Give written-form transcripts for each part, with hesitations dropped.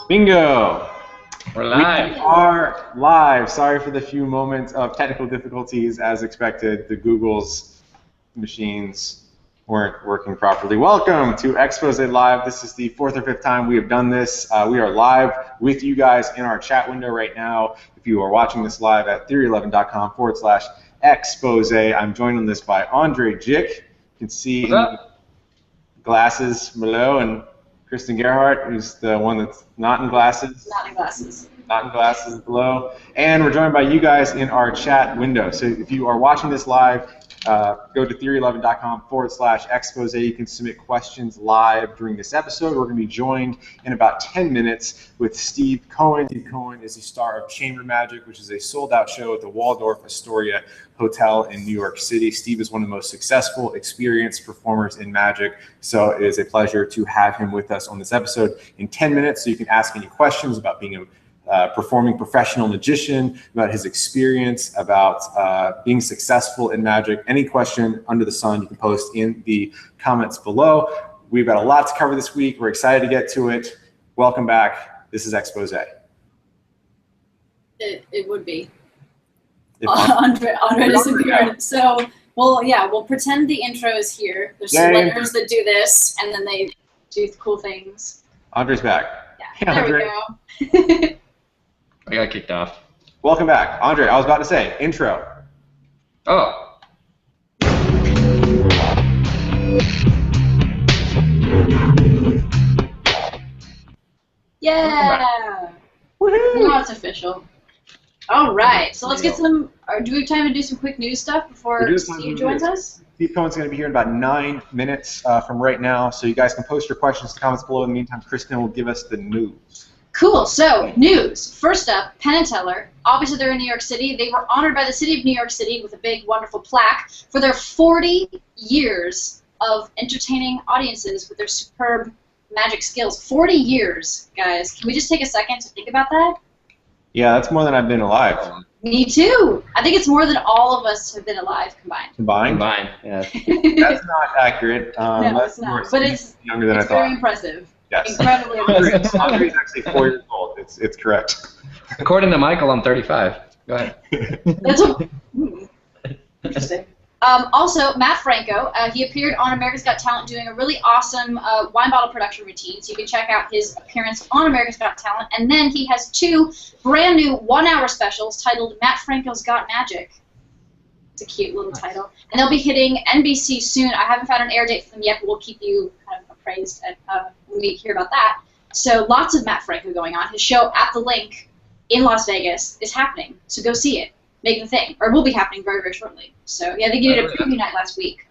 Bingo! We're live. We are live. Sorry for the few moments of technical difficulties as expected. The Google's machines weren't working properly. Welcome to Exposé Live. This is the fourth or fifth time we have done this. We are live with you guys in our chat window right now. If you are watching this live at theory11.com/expose, I'm joined on this by Andre Jick. You can see in the glasses below, and Kristen Gerhardt, who's the one that's not in glasses. Not in glasses. Not in glasses below. And we're joined by you guys in our chat window. So if you are watching this live, go to theory11.com/expose. You can submit questions live during this episode. We're going to be joined in about 10 minutes with Steve Cohen. Steve Cohen is the star of Chamber Magic, which is a sold-out show at the Waldorf Astoria Hotel in New York City. Steve is one of the most successful, experienced performers in magic, so it is a pleasure to have him with us on this episode in 10 minutes, so you can ask any questions about being a performing professional magician, about his experience, about being successful in magic. Any question under the sun you can post in the comments below. We've got a lot to cover this week. We're excited to get to it. Welcome back. This is Exposé. It would be. Andre disappeared. So, we'll pretend the intro is here. There's some letters that do this, and then they do cool things. Andre's back. Yeah, there we go. I got kicked off. Welcome back. Andre, I was about to say, intro. Oh. Yeah! Woohoo! Now it's official. All right, so let's get some. Do we have time to do some quick news stuff before Steve joins us? Steve Cohen's going to be here in about 9 minutes from right now, so you guys can post your questions in the comments below. In the meantime, Kristen will give us the news. Cool. So, news. First up, Penn and Teller. Obviously, they're in New York City. They were honored by the city of New York City with a big, wonderful plaque for their 40 years of entertaining audiences with their superb magic skills. 40 years, guys. Can we just take a second to think about that? Yeah, that's more than I've been alive. Me too. I think it's more than all of us have been alive combined. Combined? Yeah. That's not accurate. No, it's not. But it's younger than I thought. Very impressive. Yes. Incredibly impressive. Andre's actually 4 years old. It's correct. According to Michael, I'm 35. Go ahead. That's interesting. Also, Matt Franco, he appeared on America's Got Talent doing a really awesome wine bottle production routine, so you can check out his appearance on America's Got Talent. And then he has 2 brand new 1-hour specials titled Matt Franco's Got Magic. It's a cute little title. And they'll be hitting NBC soon. I haven't found an air date for them yet, but we'll keep you kind of appraised when we hear about that. So lots of Matt Franco going on. His show At the Link in Las Vegas is happening, so go see it. Make the thing, or will be happening very, very shortly. So yeah, they did a preview night last week.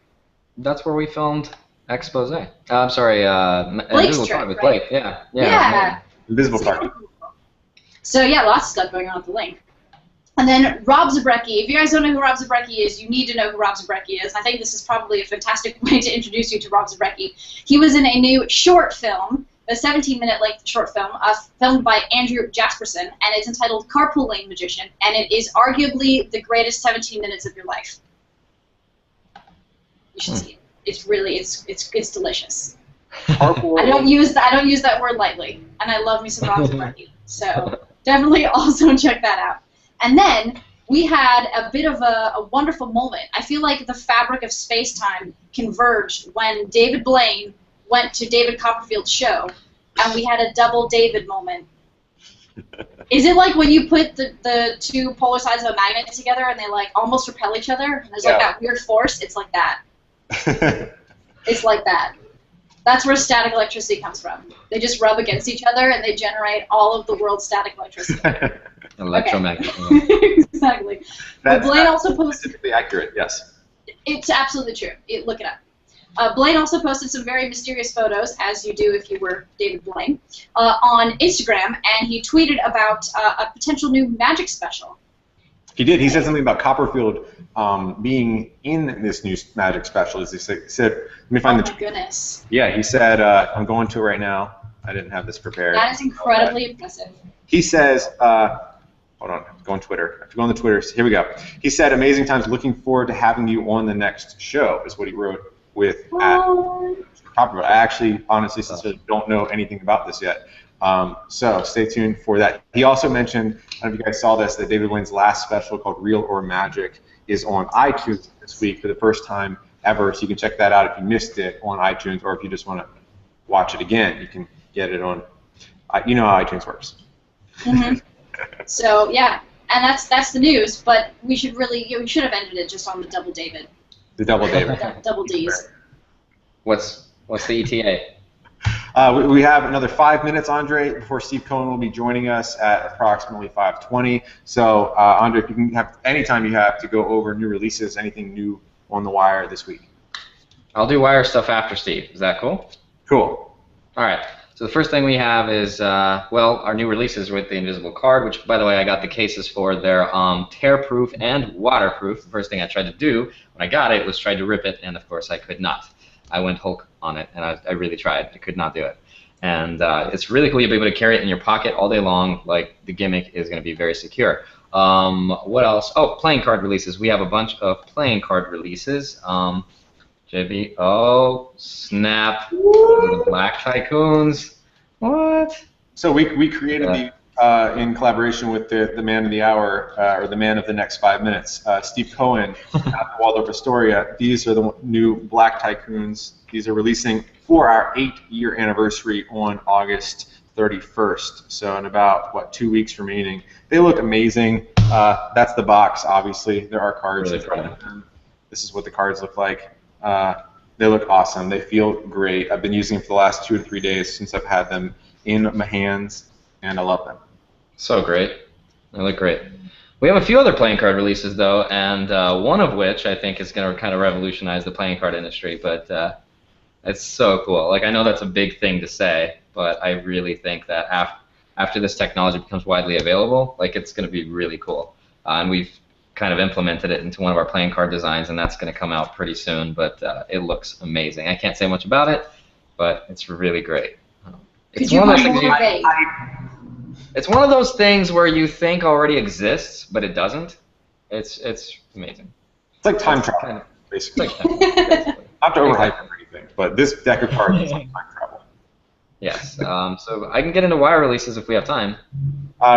That's where we filmed Exposé. I'm sorry, Blake's Invisible trip, Part with right? Blake. Yeah. Invisible Part. So yeah, lots of stuff going on at the Link. And then Rob Zabrecki. If you guys don't know who Rob Zabrecki is, you need to know who Rob Zabrecki is. I think this is probably a fantastic way to introduce you to Rob Zabrecki. He was in a new short film, a 17-minute length short film, filmed by Andrew Jasperson, and it's entitled Carpool Lane Magician, and it is arguably the greatest 17 minutes of your life. You should see it. It's really, it's delicious. Carpool. I don't use that word lightly, and I love me some Rob Zabrecki. So definitely also check that out. And then we had a bit of a wonderful moment. I feel like the fabric of space-time converged when David Blaine went to David Copperfield's show, and we had a double David moment. Is it like when you put the 2 polar sides of a magnet together and they like almost repel each other, and there's like that weird force? It's like that. It's like that. That's where static electricity comes from. They just rub against each other and they generate all of the world's static electricity. Electromagnetic. Exactly. But Blaine also posted. Specifically accurate, yes. It's absolutely true. Look it up. Blaine also posted some very mysterious photos, as you do if you were David Blaine, on Instagram, and he tweeted about a potential new magic special. He did. He said something about Copperfield being in this new magic special. He said, let me find Oh my goodness. Yeah, he said, I'm going to it right now. I didn't have this prepared. That is incredibly impressive. He says, hold on, go on Twitter. I have to go on the Twitter. Here we go. He said, amazing times, looking forward to having you on the next show, is what he wrote with Copperfield. I actually, honestly, sincerely don't know anything about this yet. So stay tuned for that. He also mentioned, I don't know if you guys saw this, that David Wynn's last special called Real or Magic is on iTunes this week for the first time ever. So you can check that out if you missed it on iTunes, or if you just want to watch it again, you can get it on. You know how iTunes works. Mm-hmm. So yeah, and that's the news. But we should have ended it just on the double David. The double David. Double D's. What's the ETA? We have another 5 minutes, Andre, before Steve Cohen will be joining us at approximately 5:20. So, Andre, if you can have any time you have to go over new releases, anything new on the wire this week. I'll do wire stuff after Steve. Is that cool? Cool. All right. So the first thing we have is, well, our new releases with the invisible card, which, by the way, I got the cases for. They're tear-proof and waterproof. The first thing I tried to do when I got it was try to rip it, and of course I could not. I went Hulk on it, and I really tried. I could not do it. And it's really cool. You'll be able to carry it in your pocket all day long. Like, the gimmick is going to be very secure. What else? Oh, playing card releases. We have a bunch of playing card releases. JB, oh, snap. The Black Tycoons. What? So we created these in collaboration with the man of the hour, or the man of the next 5 minutes, Steve Cohen at the Waldorf Astoria. These are the new Black Tycoons. These are releasing for our 8-year anniversary on August 31st. So in about, what, 2 weeks remaining. They look amazing. That's the box, obviously. There are cards in front of them. This is what the cards look like. They look awesome. They feel great. I've been using them for the last 2 to 3 days since I've had them in my hands, and I love them. So great. They look great. We have a few other playing card releases, though, and one of which I think is going to kind of revolutionize the playing card industry, but it's so cool. Like, I know that's a big thing to say, but I really think that after this technology becomes widely available, like, it's going to be really cool. And we've kind of implemented it into one of our playing card designs, and that's going to come out pretty soon, but it looks amazing. I can't say much about it, but it's really great. It's one of those things where you think already exists, but it doesn't. It's amazing. It's like time travel, basically. Not to overhype everything, but this deck of cards is like time travel. Yes. So I can get into wire releases if we have time.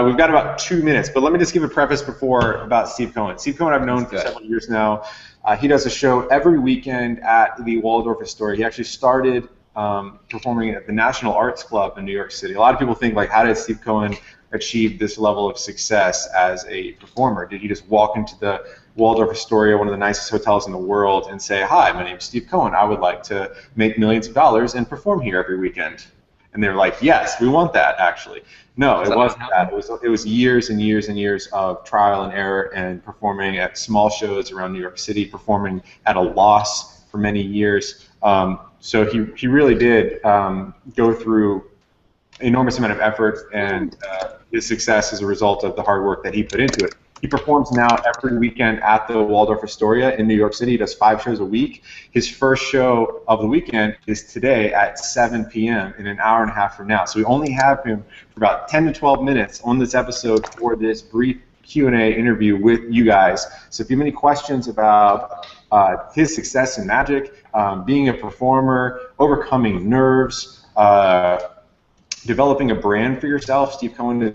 We've got about 2 minutes, but let me just give a preface before about Steve Cohen. Steve Cohen I've known for several years now. He does a show every weekend at the Waldorf Astoria. He actually started performing at the National Arts Club in New York City. A lot of people think, like, how did Steve Cohen achieve this level of success as a performer? Did he just walk into the Waldorf Astoria, one of the nicest hotels in the world, and say, "Hi, my name's Steve Cohen. I would like to make millions of dollars and perform here every weekend"? And they're like, "Yes, we want that, actually." No, it wasn't that. It was years and years and years of trial and error and performing at small shows around New York City, performing at a loss for many years. So he really did go through an enormous amount of effort, and his success is a result of the hard work that he put into it. He performs now every weekend at the Waldorf Astoria in New York City. He does 5 shows a week. His first show of the weekend is today at 7 p.m. in an hour and a half from now. So we only have him for about 10 to 12 minutes on this episode for this brief Q&A interview with you guys. So if you have any questions about his success in magic, being a performer, overcoming nerves, developing a brand for yourself, Steve Cohen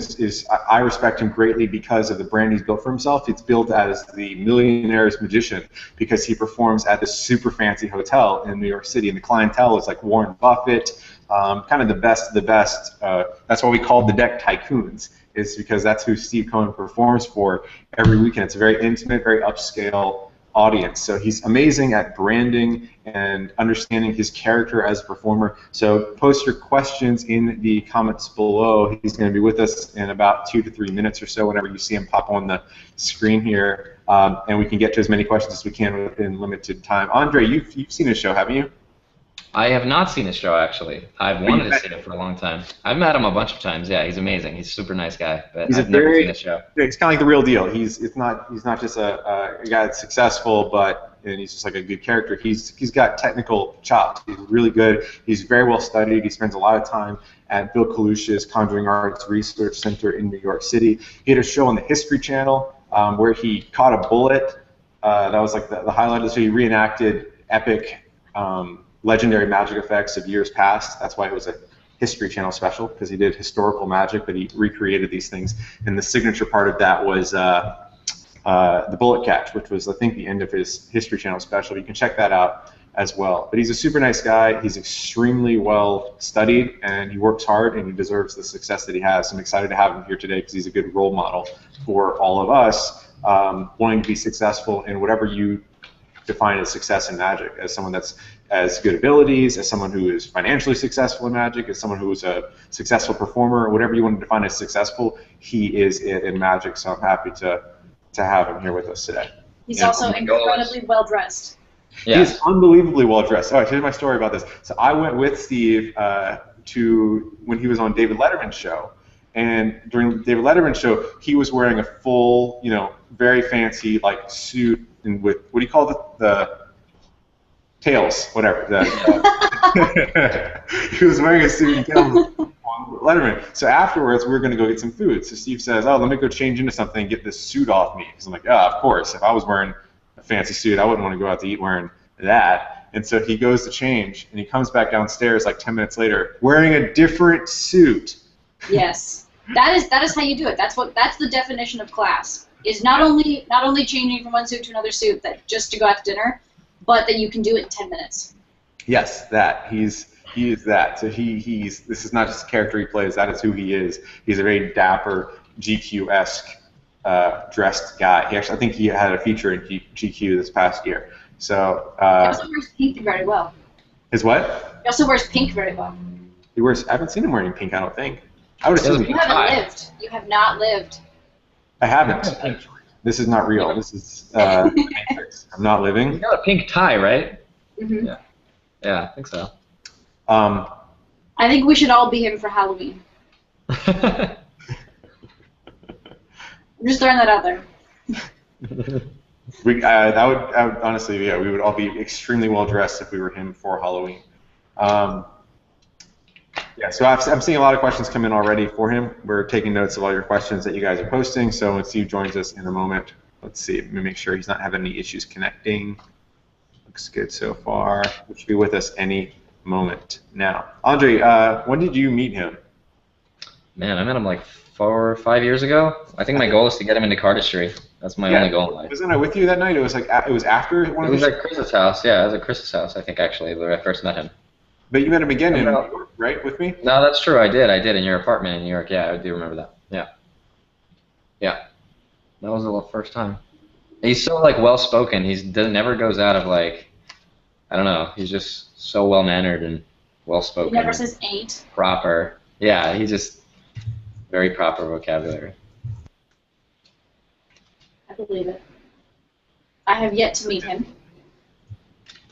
I respect him greatly because of the brand he's built for himself. It's built as the millionaire's magician because he performs at this super fancy hotel in New York City, and the clientele is like Warren Buffett, kind of the best of the best. That's why we call the deck tycoons, is because that's who Steve Cohen performs for every weekend. It's a very intimate, very upscale audience. So he's amazing at branding and understanding his character as a performer. So post your questions in the comments below. He's going to be with us in about 2 to 3 minutes or so whenever you see him pop on the screen here, and we can get to as many questions as we can within limited time. Andre, you've seen his show, haven't you? I have not seen his show, actually. I've wanted to see it for a long time. I've met him a bunch of times. Yeah, he's amazing. He's a super nice guy, but I've never seen his show. He's kind of like the real deal. He's not just a guy that's successful, and he's just like a good character. He's got technical chops. He's really good. He's very well studied. He spends a lot of time at Bill Kalush's Conjuring Arts Research Center in New York City. He had a show on the History Channel where he caught a bullet. That was like the highlight of the show. He reenacted epic legendary magic effects of years past. That's why it was a History Channel special because he did historical magic, but he recreated these things. And the signature part of that was the bullet catch, which was, I think, the end of his History Channel special. You can check that out as well. But he's a super nice guy. He's extremely well studied, and he works hard, and he deserves the success that he has. I'm excited to have him here today because he's a good role model for all of us wanting to be successful in whatever you define as success in magic, as someone that's as good abilities, as someone who is financially successful in magic, as someone who is a successful performer, whatever you want to define as successful, he is it in magic. So I'm happy to have him here with us today. He's also incredibly well dressed. Yes. He's unbelievably well dressed. All right, here's my story about this. So I went with Steve to when he was on David Letterman's show, and during David Letterman's show, he was wearing a full, very fancy like suit and with what do you call the tails, whatever. He was wearing a suit and tails on Letterman. So afterwards, we were going to go get some food. So Steve says, "Oh, let me go change into something and get this suit off me." Because I'm like, "Yeah, of course. If I was wearing a fancy suit, I wouldn't want to go out to eat wearing that." And so he goes to change, and he comes back downstairs like 10 minutes later wearing a different suit. Yes, that is how you do it. That's the definition of class. Is not only changing from one suit to another suit that just to go out to dinner, but that you can do it in 10 minutes. Yes, that he is that. So this is not just a character he plays. That is who he is. He's a very dapper, GQ-esque dressed guy. I think he had a feature in GQ this past year. So he also wears pink very well. His what? He also wears pink very well. I haven't seen him wearing pink. I don't think. I would assume. You haven't lived. You have not lived. I haven't. Actually. This is not real. This is Matrix. I'm not living. You got a pink tie, right? Mm-hmm. Yeah, I think so. I think we should all be him for Halloween. I'm just throwing that out there. I would honestly, we would all be extremely well dressed if we were him for Halloween. So I'm seeing a lot of questions come in already for him. We're taking notes of all your questions that you guys are posting. So when Steve joins us in a moment, let's see, let me make sure he's not having any issues connecting. Looks good so far. He should be with us any moment now. Andre, when did you meet him? Man, I met him like 4 or 5 years ago. I think my goal is to get him into cardistry. That's my only goal in life. Wasn't I with you that night? It was after one of It was at Chris's house. Yeah, it was at Chris's house, I think, actually, where I first met him. But you met him again in New York, right, with me? No, that's true. I did in your apartment in New York. Yeah, I do remember that. Yeah. That was the first time. He's so well spoken. He never goes out of I don't know. He's just so well mannered and well spoken. He never says ain't. Proper. Yeah, he's just very proper vocabulary. I believe it. I have yet to meet him.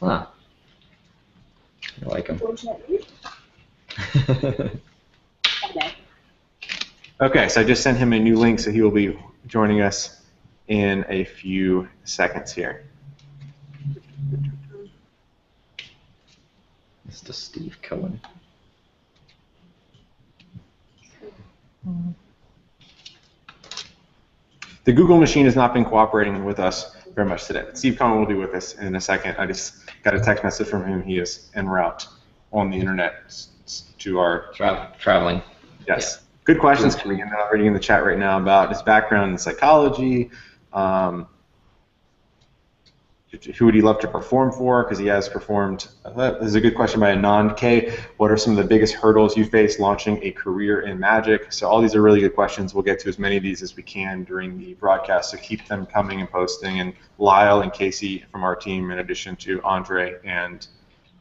Huh. I like him. Unfortunately. Okay. Okay, so I just sent him a new link, so he will be joining us in a few seconds here. Mr. Steve Cohen. The Google machine has not been cooperating with us very much today. Steve Cohen will be with us in a second. I just got a text message from him. He is en route on the internet to our... Traveling. Yes. Yeah. Good questions coming in. I'm reading in the chat right now about his background in psychology. Who would he love to perform for? Because he has performed. This is a good question by Anand K. What are some of the biggest hurdles you face launching a career in magic? So all these are really good questions. We'll get to as many of these as we can during the broadcast. So keep them coming and posting. And Lyle and Casey from our team, in addition to Andre and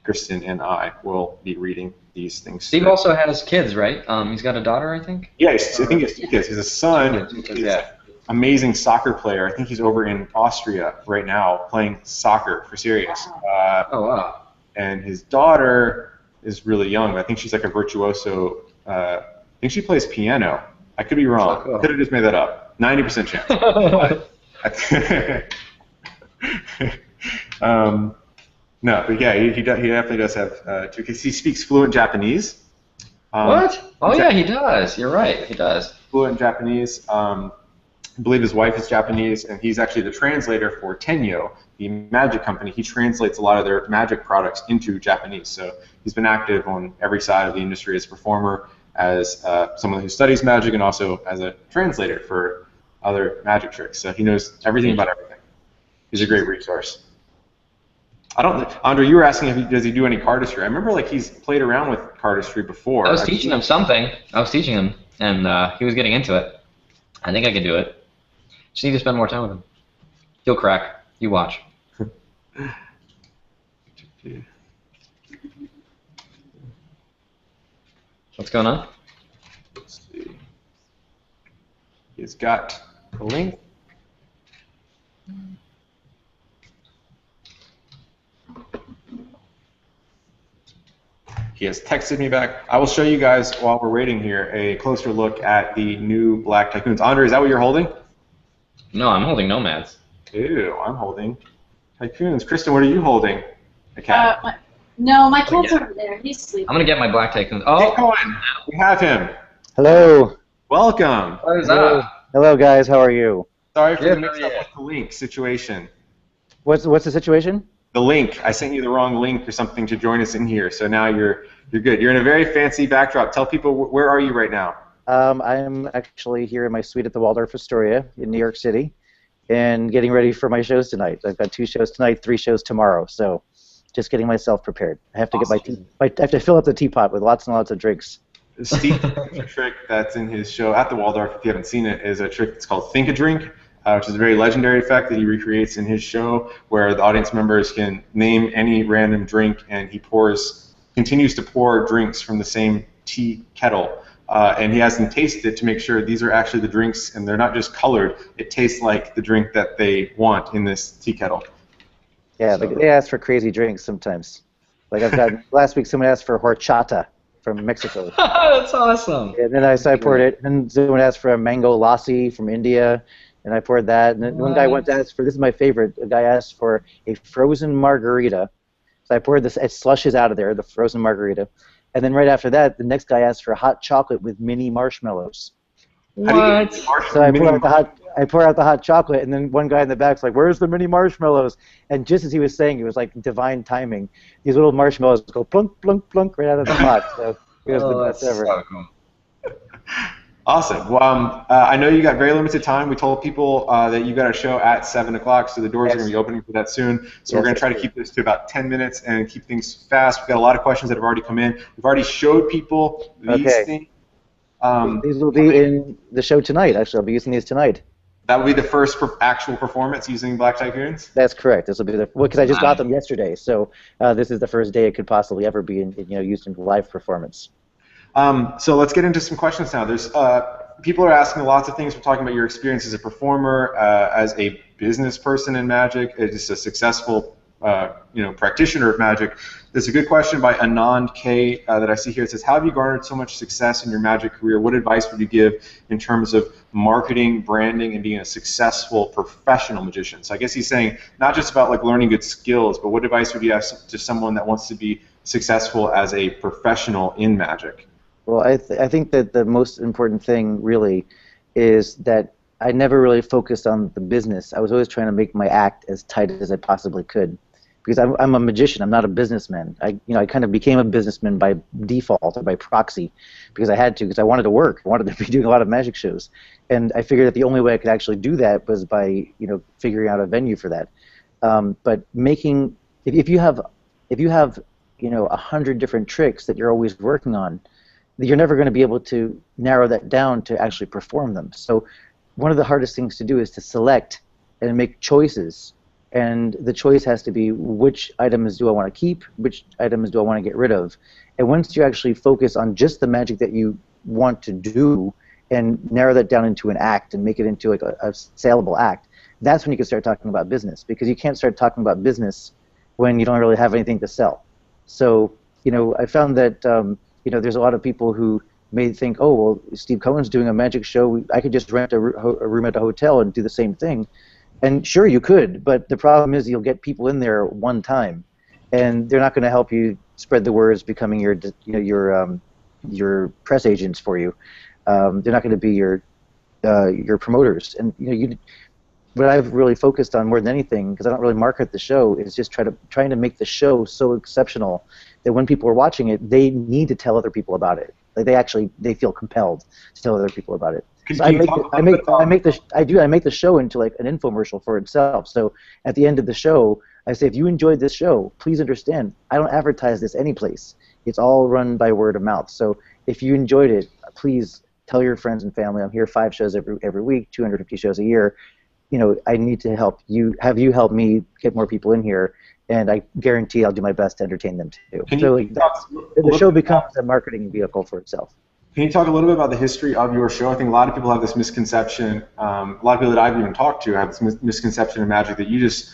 Kristen and I, will be reading these things. Steve also has kids, right? He's got a daughter, I think. Yeah, I think he has 2 kids. He's a son. Yeah. Amazing soccer player. I think he's over in Austria right now playing soccer for serious. Oh, wow. And his daughter is really young, but I think she's like a virtuoso. I think she plays piano. I could be wrong. Cool. I could have just made that up. 90% chance. No, but yeah, he definitely does have 2 kids. He speaks fluent Japanese. What? Oh, yeah, he does. You're right. He does. Fluent Japanese. I believe his wife is Japanese, and he's actually the translator for Tenyo, the magic company. He translates a lot of their magic products into Japanese. So he's been active on every side of the industry as a performer, as someone who studies magic, and also as a translator for other magic tricks. So he knows everything about everything. He's a great resource. Andre, you were asking if does he do any cardistry. I remember like he's played around with cardistry before. I was teaching him something. I was teaching him, and he was getting into it. I think I could do it. Just need to spend more time with him. He'll crack. You watch. What's going on? Let's see. He's got a link. He has texted me back. I will show you guys while we're waiting here a closer look at the new Black Tycoons. Andre, is that what you're holding? No, I'm holding Nomads. Ew, I'm holding Tycoons. Kristen, what are you holding? A cat. No, my cat's over there. He's sleeping. I'm gonna get my Black Tycoons. Oh, Oh, Steve Cohen, we have him. Hello. Welcome. what is Hello. that? Hello, guys. How are you? Sorry for Yeah, the mix-up yeah. with the link situation. What's the situation? The link. I sent you the wrong link or something to join us in here, so now you're good. You're in a very fancy backdrop. Tell people where are you right now? I'm actually here in my suite at the Waldorf Astoria in New York City, and getting ready for my shows tonight. I've got 2 shows tonight, 3 shows tomorrow. So, just getting myself prepared. I have to get I have to fill up the teapot with lots and lots of drinks. Steve's trick that's in his show at the Waldorf, if you haven't seen it, is a trick that's called Think a Drink, which is a very legendary effect that he recreates in his show, where the audience members can name any random drink, and he continues to pour drinks from the same tea kettle. And he has them taste it to make sure these are actually the drinks, and they're not just colored. It tastes like the drink that they want in this tea kettle. Yeah, they ask for crazy drinks sometimes. Like I've got last week, someone asked for horchata from Mexico. That's awesome. And then I poured it. And someone asked for a mango lassi from India, and I poured that. And then one guy went to ask for, this is my favorite. A guy asked for a frozen margarita. So I poured this. It slushes out of there, the frozen margarita. And then right after that, the next guy asked for hot chocolate with mini marshmallows. What? So I pour out the hot chocolate, and then one guy in the back's like, "Where's the mini marshmallows?" And just as he was saying, it was like divine timing. These little marshmallows go plunk, plunk, plunk right out of the pot. So it was the best ever. So cool. Awesome. Well, I know you got very limited time. We told people that you got a show at 7 o'clock, so the doors are going to be opening for that soon. So we're going to try to keep this to about 10 minutes and keep things fast. We've got a lot of questions that have already come in. We've already showed people these things. These will be in the show tonight. Actually, I'll be using these tonight. That will be the first actual performance using Black Tycoons? That's correct. This will be because I just got them yesterday, so this is the first day it could possibly ever be used in live performance. So let's get into some questions now. There's people are asking lots of things. We're talking about your experience as a performer, as a business person in magic, just a successful practitioner of magic. There's a good question by Anand K that I see here. It says, how have you garnered so much success in your magic career? What advice would you give in terms of marketing, branding, and being a successful professional magician? So I guess he's saying not just about like learning good skills, but what advice would you have to someone that wants to be successful as a professional in magic? Well, I think that the most important thing really is that I never really focused on the business. I was always trying to make my act as tight as I possibly could, because I'm a magician. I'm not a businessman. I kind of became a businessman by default or by proxy, because I had to, because I wanted to work. I wanted to be doing a lot of magic shows, and I figured that the only way I could actually do that was by figuring out a venue for that. But if you have 100 different tricks that you're always working on, you're never going to be able to narrow that down to actually perform them. So one of the hardest things to do is to select and make choices, and the choice has to be which items do I want to keep, which items do I want to get rid of. And once you actually focus on just the magic that you want to do and narrow that down into an act and make it into like a saleable act, that's when you can start talking about business, because you can't start talking about business when you don't really have anything to sell. So I found that there's a lot of people who may think, oh, well, Steve Cohen's doing a magic show. I could just rent a room at a hotel and do the same thing. And sure, you could, but the problem is you'll get people in there one time, and they're not going to help you spread the words, becoming your press agents for you. They're not going to be your your promoters. And what I've really focused on more than anything, because I don't really market the show, is just trying to make the show so exceptional that when people are watching it, they need to tell other people about it. Like they feel compelled to tell other people about it. So I make the show into like an infomercial for itself. So at the end of the show, I say, if you enjoyed this show, please understand, I don't advertise this anyplace. It's all run by word of mouth. So if you enjoyed it, please tell your friends and family. I'm here 5 shows every week, 250 shows a year. I need to have you help me get more people in here, and I guarantee I'll do my best to entertain them too. So the show becomes a marketing vehicle for itself. Can you talk a little bit about the history of your show? I think a lot of people have this misconception, a lot of people that I've even talked to have this misconception of magic that you just,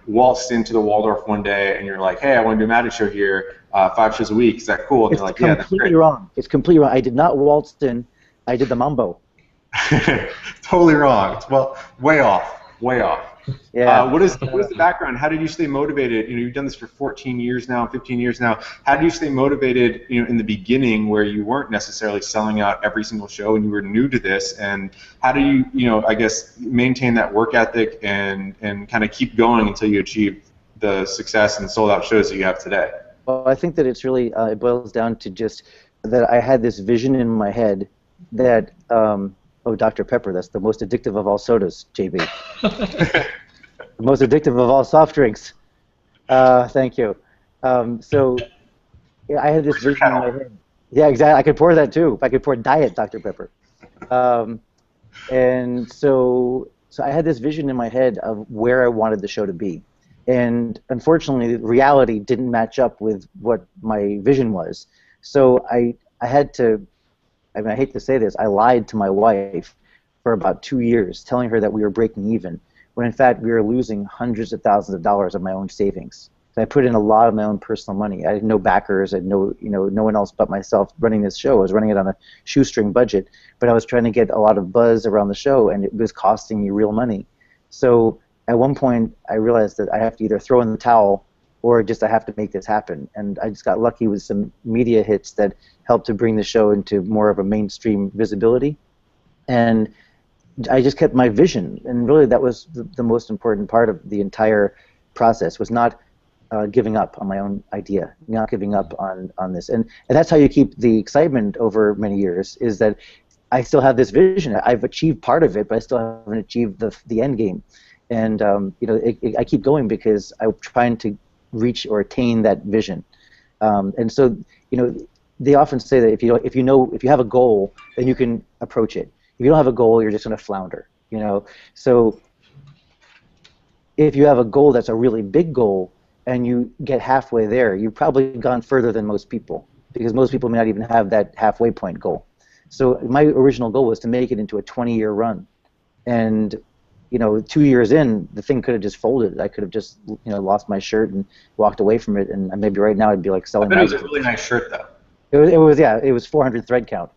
waltzed into the Waldorf one day and you're like, hey, I want to do a magic show here, 5 shows a week. Is that cool? And they're like, yeah, that's great. Completely wrong. It's completely wrong. I did not waltz in. I did the mambo. Totally wrong. Well, way off. Yeah. What is the background? How did you stay motivated? You've done this for 14 years now, 15 years now. How did you stay motivated, in the beginning where you weren't necessarily selling out every single show and you were new to this? And how do you, I guess, maintain that work ethic and kind of keep going until you achieve the success and sold out shows that you have today? Well, I think that it's really, it boils down to just that I had this vision in my head that, oh, Dr. Pepper, that's the most addictive of all sodas, JB. The most addictive of all soft drinks. Thank you. So I had this vision in my head. Yeah, exactly. I could pour that too. If I could pour Diet Dr. Pepper. And so I had this vision in my head of where I wanted the show to be. And unfortunately, reality didn't match up with what my vision was. So I had to, I hate to say this, I lied to my wife for about 2 years, telling her that we were breaking even, when in fact we were losing hundreds of thousands of dollars of my own savings. So I put in a lot of my own personal money. I had no backers, I had no one else but myself running this show. I was running it on a shoestring budget, but I was trying to get a lot of buzz around the show, and it was costing me real money. So at one point, I realized that I have to either throw in the towel or just I have to make this happen. And I just got lucky with some media hits that helped to bring the show into more of a mainstream visibility. And I just kept my vision. And really that was the most important part of the entire process, was not giving up on my own idea, not giving up on this. And that's how you keep the excitement over many years, is that I still have this vision. I've achieved part of it, but I still haven't achieved the end game. And I keep going because I'm trying to reach or attain that vision. And so, they often say that if you have a goal, then you can approach it. If you don't have a goal, you're just going to flounder. So if you have a goal that's a really big goal and you get halfway there, you've probably gone further than most people, because most people may not even have that halfway point goal. So my original goal was to make it into a 20-year run, and 2 years in, the thing could have just folded. I could have just, lost my shirt and walked away from it, and maybe right now I'd be like selling. I bet it was a really nice shirt, though. It was 400 thread count.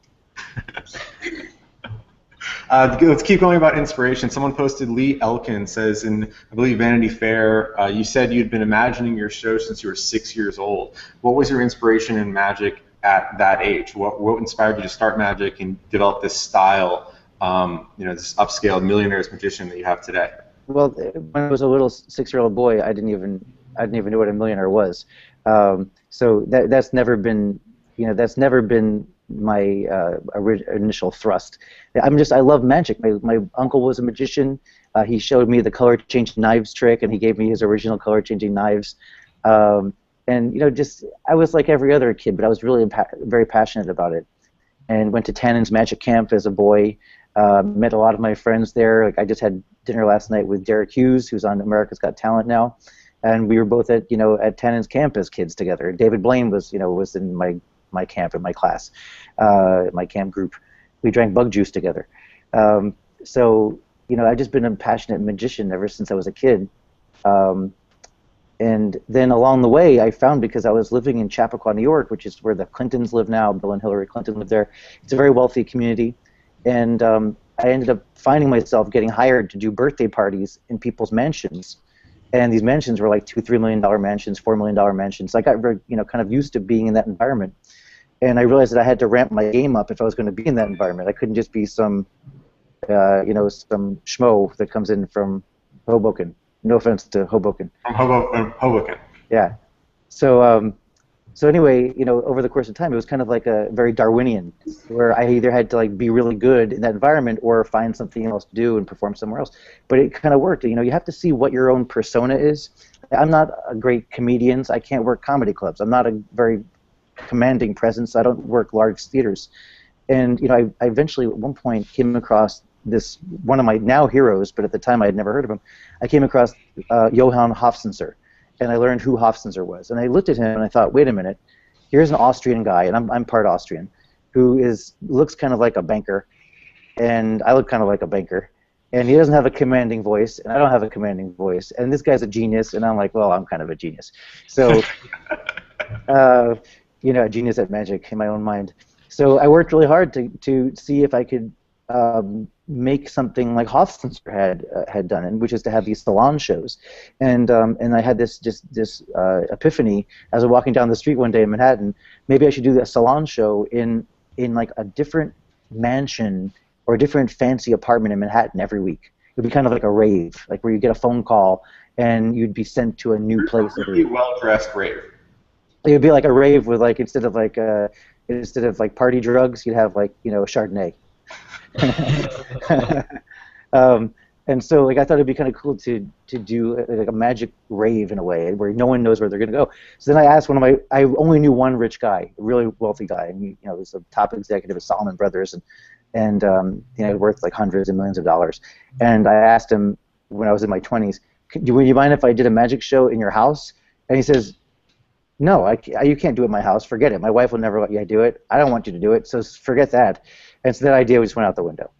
Let's keep going about inspiration. Someone posted, Lee Elkin says in, I believe, Vanity Fair, you said you'd been imagining your show since you were 6 years old. What was your inspiration in magic at that age? What inspired you to start magic and develop this style? This upscale millionaire's magician that you have today? Well, when I was a little 6-year-old boy, I didn't even know what a millionaire was. So that's never been, my initial thrust. I love magic. My uncle was a magician. He showed me the color changing knives trick, and he gave me his original color changing knives. And I was like every other kid, but I was really very passionate about it. And went to Tannen's Magic Camp as a boy. Met a lot of my friends there. Like, I just had dinner last night with Derek Hughes, who's on America's Got Talent now, and we were both at Tannen's camp as kids together. David Blaine was in my camp, in my class, my camp group. We drank bug juice together. So I've just been a passionate magician ever since I was a kid. And then along the way, I found, because I was living in Chappaqua, New York, which is where the Clintons live now. Bill and Hillary Clinton live there. It's a very wealthy community. And I ended up finding myself getting hired to do birthday parties in people's mansions. And these mansions were like $2-3 million mansions, $4 million mansions. So I got very, kind of used to being in that environment. And I realized that I had to ramp my game up if I was going to be in that environment. I couldn't just be some, some schmo that comes in from Hoboken. No offense to Hoboken. From Hoboken. Yeah. So anyway, over the course of time, it was kind of like a very Darwinian, where I either had to like be really good in that environment or find something else to do and perform somewhere else. But it kind of worked. You have to see what your own persona is. I'm not a great comedian. So I can't work comedy clubs. I'm not a very commanding presence. So I don't work large theaters. And I eventually at one point came across this one of my now heroes, but at the time I had never heard of him. I came across Johann Hofstadter. And I learned who Hofstadter was. And I looked at him and I thought, wait a minute, here's an Austrian guy, and I'm part Austrian, who looks kind of like a banker, and I look kind of like a banker, and he doesn't have a commanding voice, and I don't have a commanding voice, and this guy's a genius, and I'm like, well, I'm kind of a genius. So, a genius at magic in my own mind. So I worked really hard to see if I could make something like Hofstadter had done, and which is to have these salon shows, and I had this epiphany as I was walking down the street one day in Manhattan. Maybe I should do a salon show in like a different mansion or a different fancy apartment in Manhattan every week. It would be kind of like a rave, like where you get a phone call and you'd be sent to a new place every week. Well-dressed rave. It would be like a rave with like instead of party drugs, you'd have like Chardonnay. And so like I thought it'd be kind of cool to do like a magic rave in a way where no one knows where they're gonna go. So then I asked I only knew one rich guy, a really wealthy guy, and he was a top executive of Salomon Brothers and worth like hundreds of millions of dollars. And I asked him when I was in my 20s, would you mind if I did a magic show in your house? And he says, no, you can't do it in my house. Forget it. My wife will never let you do it. I don't want you to do it, so forget that. And so that idea just went out the window.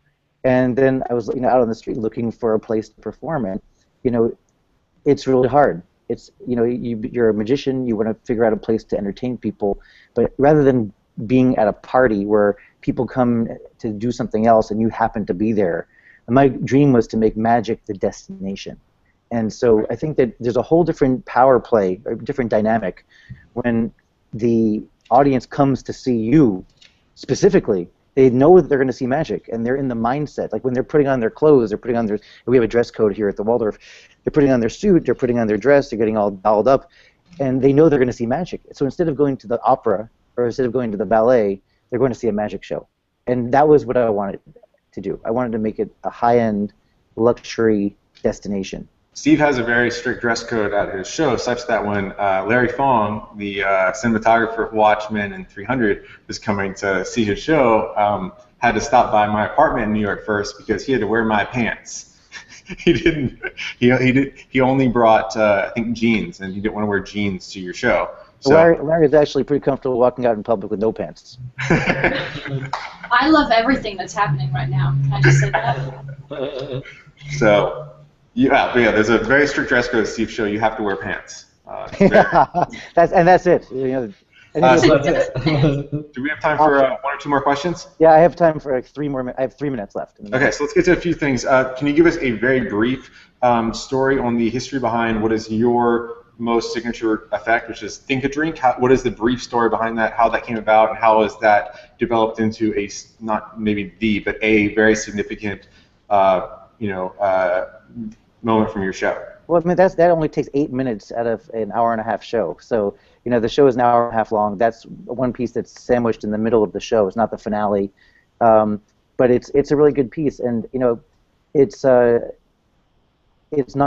And then I was out on the street looking for a place to perform, and it's really hard. It's you're a magician. You want to figure out a place to entertain people, but rather than being at a party where people come to do something else and you happen to be there, my dream was to make magic the destination. And so I think that there's a whole different power play, or different dynamic, when the audience comes to see you specifically. They know that they're going to see magic, and they're in the mindset. Like when they're putting on their clothes, they're putting on their. We have a dress code here at the Waldorf. They're putting on their suit, they're putting on their dress, they're getting all dolled up, and they know they're going to see magic. So instead of going to the opera or instead of going to the ballet, they're going to see a magic show. And that was what I wanted to do. I wanted to make it a high-end luxury destination. Steve has a very strict dress code at his show, such that when Larry Fong, the cinematographer of Watchmen and 300, was coming to see his show, had to stop by my apartment in New York first because he had to wear my pants. He didn't. He only brought I think jeans, and he didn't want to wear jeans to your show. So Larry's actually pretty comfortable walking out in public with no pants. I love everything that's happening right now. Can I just say that? So. Yeah, but there's a very strict dress code at Steve's show. You have to wear pants. That's it. Do we have time for one or two more questions? Yeah, I have time for like 3 more minutes. I have 3 minutes left. Okay, so let's get to a few things. Can you give us a very brief story on the history behind what is your most signature effect, which is Think a Drink? What is the brief story behind that, how that came about, and how has that developed into a, not maybe the, but a very significant moment from your show? Well, I mean, that only takes 8 minutes out of an hour-and-a-half show. So, the show is an hour-and-a-half long. That's one piece that's sandwiched in the middle of the show. It's not the finale, but it's a really good piece. And it's not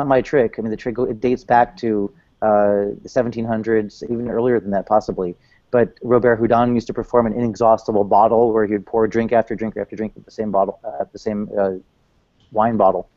my trick. I mean, the trick it dates back to the 1700s, even earlier than that, possibly. But Robert Houdin used to perform an inexhaustible bottle where he would pour drink after drink after drink at the same bottle, at the same wine bottle.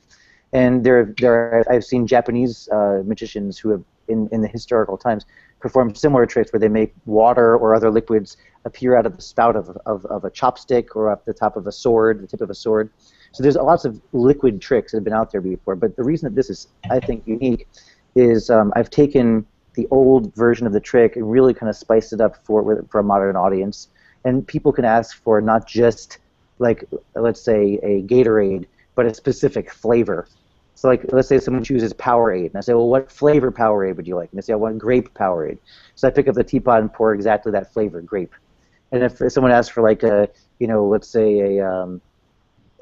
And I've seen Japanese magicians who have, in the historical times, performed similar tricks where they make water or other liquids appear out of the spout of a chopstick or up the top of a sword, the tip of a sword. So there's lots of liquid tricks that have been out there before. But the reason that this is, I think, unique is I've taken the old version of the trick and really kind of spiced it up for a modern audience. And people can ask for not just, like, let's say, a Gatorade, but a specific flavor. So, like, let's say someone chooses Powerade, and I say, well, what flavor Powerade would you like? And they say, I want grape Powerade. So I pick up the teapot and pour exactly that flavor, grape. And if someone asks for, like, let's say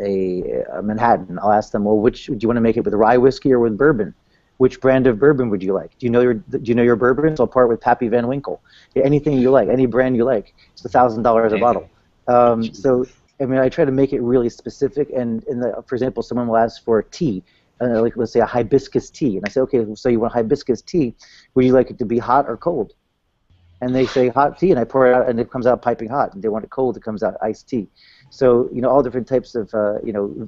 a Manhattan, I'll ask them, well, which do you want to make it with rye whiskey or with bourbon? Which brand of bourbon would you like? Do you know your bourbon? So I'll part with Pappy Van Winkle. Anything you like, any brand you like. It's $1,000 a bottle. So I mean, I try to make it really specific. And for example, someone will ask for tea, like let's say a hibiscus tea, and I say, okay, so you want hibiscus tea? Would you like it to be hot or cold? And they say hot tea, and I pour it out, and it comes out piping hot. And they want it cold, it comes out iced tea. So all different types of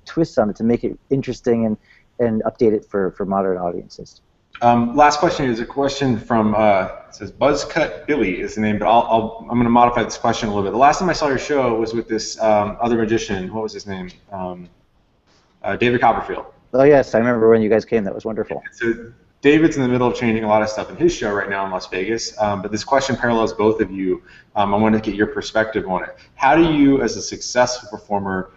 twists on it to make it interesting and update it for modern audiences. Last question is a question from it says Buzzcut Billy is the name, but I'm going to modify this question a little bit. The last time I saw your show was with this other magician. What was his name? David Copperfield. Oh yes, I remember when you guys came. That was wonderful. So David's in the middle of changing a lot of stuff in his show right now in Las Vegas, but this question parallels both of you. I wanted to get your perspective on it. How do you, as a successful performer,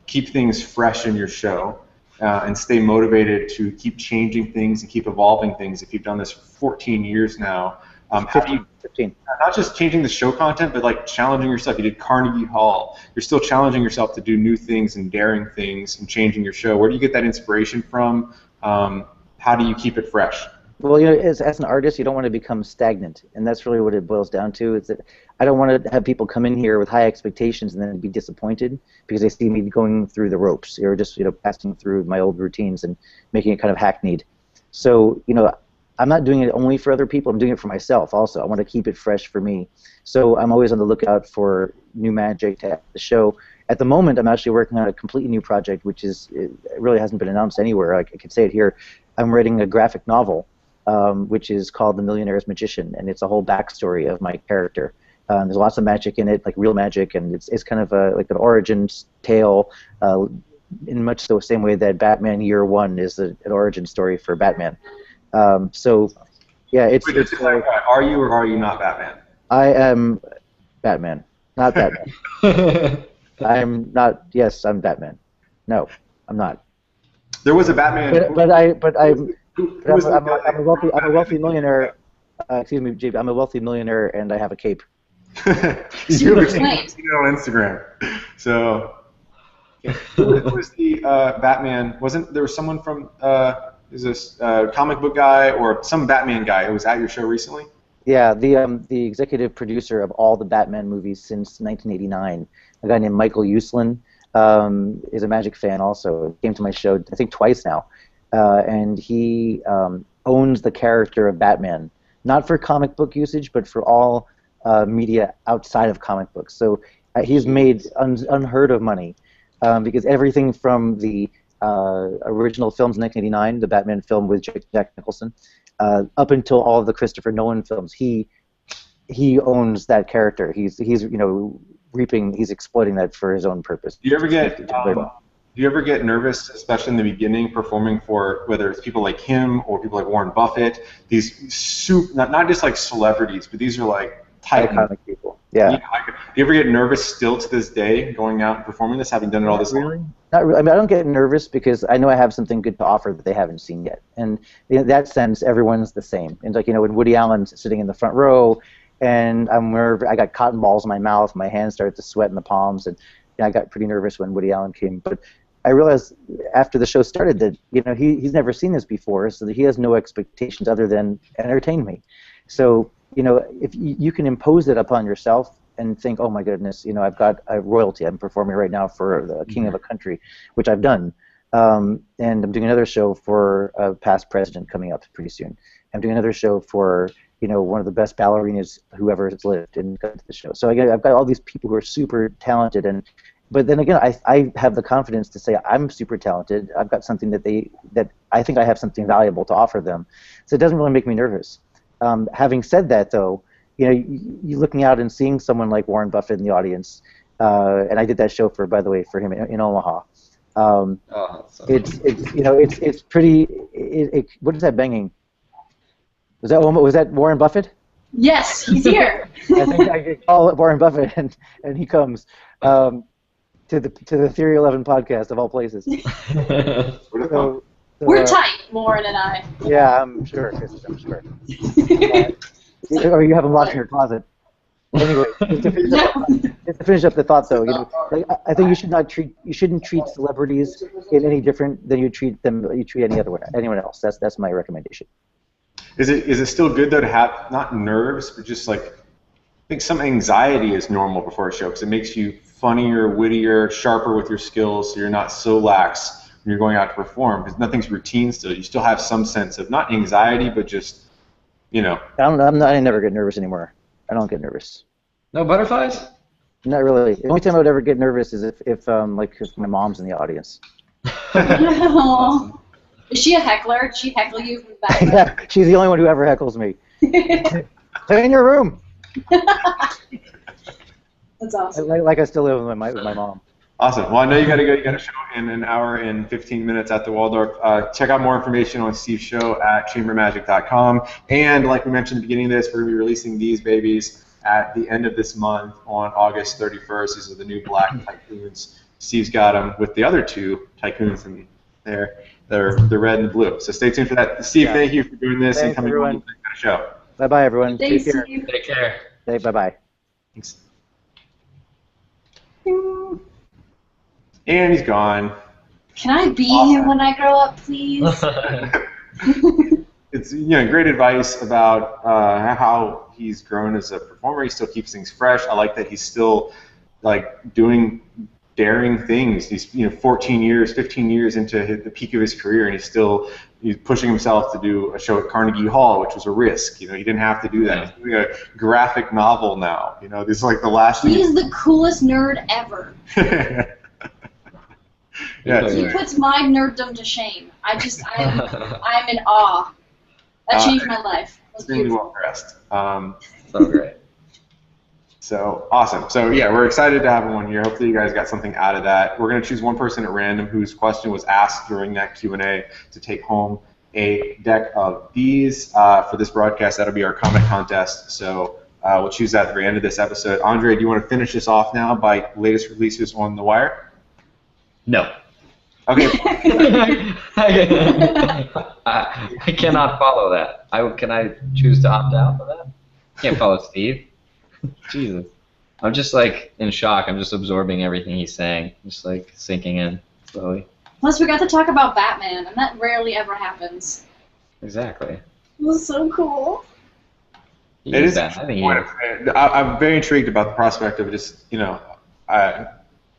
keep things fresh in your show and stay motivated to keep changing things and keep evolving things if you've done this for 14 years now? How do you, 15. Not just changing the show content, but like challenging yourself. You did Carnegie Hall. You're still challenging yourself to do new things and daring things and changing your show. Where do you get that inspiration from? How do you keep it fresh? Well, as an artist, you don't want to become stagnant, and that's really what it boils down to. Is that I don't want to have people come in here with high expectations and then be disappointed because they see me going through the ropes or just passing through my old routines and making it kind of hackneyed. So I'm not doing it only for other people. I'm doing it for myself also. I want to keep it fresh for me. So I'm always on the lookout for new magic to add to the show. At the moment, I'm actually working on a completely new project, which it really hasn't been announced anywhere. I can say it here. I'm writing a graphic novel, which is called The Millionaire's Magician, and it's a whole backstory of my character. There's lots of magic in it, like real magic, and it's kind of like an origin tale in much the same way that Batman Year One is an origin story for Batman. So, yeah, it's like, are you or are you not Batman? I am Batman, not Batman. I'm not. Yes, I'm Batman. No, I'm not. There was a Batman. I'm a wealthy millionaire. Excuse me, JB. I'm a wealthy millionaire, and I have a cape. You were seen on Instagram. So, who was the Batman? Wasn't there was someone from? Is this comic book guy or some Batman guy who was at your show recently? Yeah, the executive producer of all the Batman movies since 1989, a guy named Michael Uslan, is a Magic fan also. He came to my show, I think, twice now, and he owns the character of Batman, not for comic book usage, but for all media outside of comic books. So he's made unheard of money because everything from the original films in 1989, the Batman film with Jack Nicholson, up until all of the Christopher Nolan films, he owns that character. He's exploiting that for his own purpose. Do you ever get nervous, especially in the beginning, performing for whether it's people like him or people like Warren Buffett? These not just like celebrities, but these are like iconic people. Yeah. Do you ever get nervous still to this day going out and performing this, having done it all this time? Not really. I mean, I don't get nervous because I know I have something good to offer that they haven't seen yet. And in that sense, everyone's the same. And like, when Woody Allen's sitting in the front row, and I'm nervous, I got cotton balls in my mouth, my hands started to sweat in the palms, and I got pretty nervous when Woody Allen came. But I realized after the show started that he's never seen this before, so that he has no expectations other than entertain me. So if you can impose it upon yourself and think, oh my goodness, I've got a royalty. I'm performing right now for the king of a country, which I've done, and I'm doing another show for a past president coming up pretty soon. I'm doing another show for one of the best ballerinas who ever has lived and come to the show. So I've got all these people who are super talented, but then again, I have the confidence to say I'm super talented. I've got something that I think I have something valuable to offer them. So it doesn't really make me nervous. Having said that, though, you're looking out and seeing someone like Warren Buffett in the audience, and I did that show for him in Omaha. It's pretty. What is that banging? Was that Warren Buffett? Yes, he's here. I think I could call Warren Buffett, and he comes to the theory11 podcast of all places. We're tight, Warren and I. Yeah, I'm sure. Or you have him locked in your closet. Anyway, just to finish up the thought, though, like, I think you shouldn't treat celebrities in any different than you treat anyone else. That's my recommendation. Is it still good though to have not nerves, but just like I think some anxiety is normal before a show because it makes you funnier, wittier, sharper with your skills, so you're not so lax when you're going out to perform because nothing's routine still. You still have some sense of not anxiety, but just I never get nervous anymore. I don't get nervous. No butterflies? Not really. The only time I would ever get nervous is if my mom's in the audience. Is she a heckler? Did she heckle you from the back? Yeah, she's the only one who ever heckles me. Stay in your room. That's awesome. Like I still live with my mom. Awesome. Well, I know you got to go. You got a show in an hour and 15 minutes at the Waldorf. Check out more information on Steve's show at chambermagic.com. And like we mentioned at the beginning of this, we're going to be releasing these babies at the end of this month on August 31st. These are the new black tycoons. Steve's got them with the other two tycoons in there. They're the red and the blue. So stay tuned for that. Steve, thank you for doing this and coming on the show. Bye-bye, everyone. Thanks, Take care. Steve. Take care. Hey, bye-bye. Thanks. And he's gone. Can I be him when I grow up, please? It's great advice about how he's grown as a performer. He still keeps things fresh. I like that he's still like doing daring things. He's 14 years, 15 years into the peak of his career, and he's pushing himself to do a show at Carnegie Hall, which was a risk. He didn't have to do that. He's doing a graphic novel now. This is like the last thing. He's the coolest nerd ever. Yeah, he puts my nerddom to shame. I'm in awe. That changed my life. It was Extremely beautiful. well dressed. So great. So awesome. So yeah, we're excited to have him on here. Hopefully you guys got something out of that. We're going to choose one person at random whose question was asked during that Q&A to take home a deck of these for this broadcast. That'll be our comment contest. So we'll choose that at the very end of this episode. Andre, do you want to finish this off now by latest releases on the wire? No. Okay. I cannot follow that. Can I choose to opt out of that? Can't follow Steve. Jesus. I'm just like in shock. I'm just absorbing everything he's saying. Just like sinking in slowly. Plus, we got to talk about Batman, and that rarely ever happens. Exactly. It was so cool. It is that. I think he is. I'm very intrigued about the prospect of just,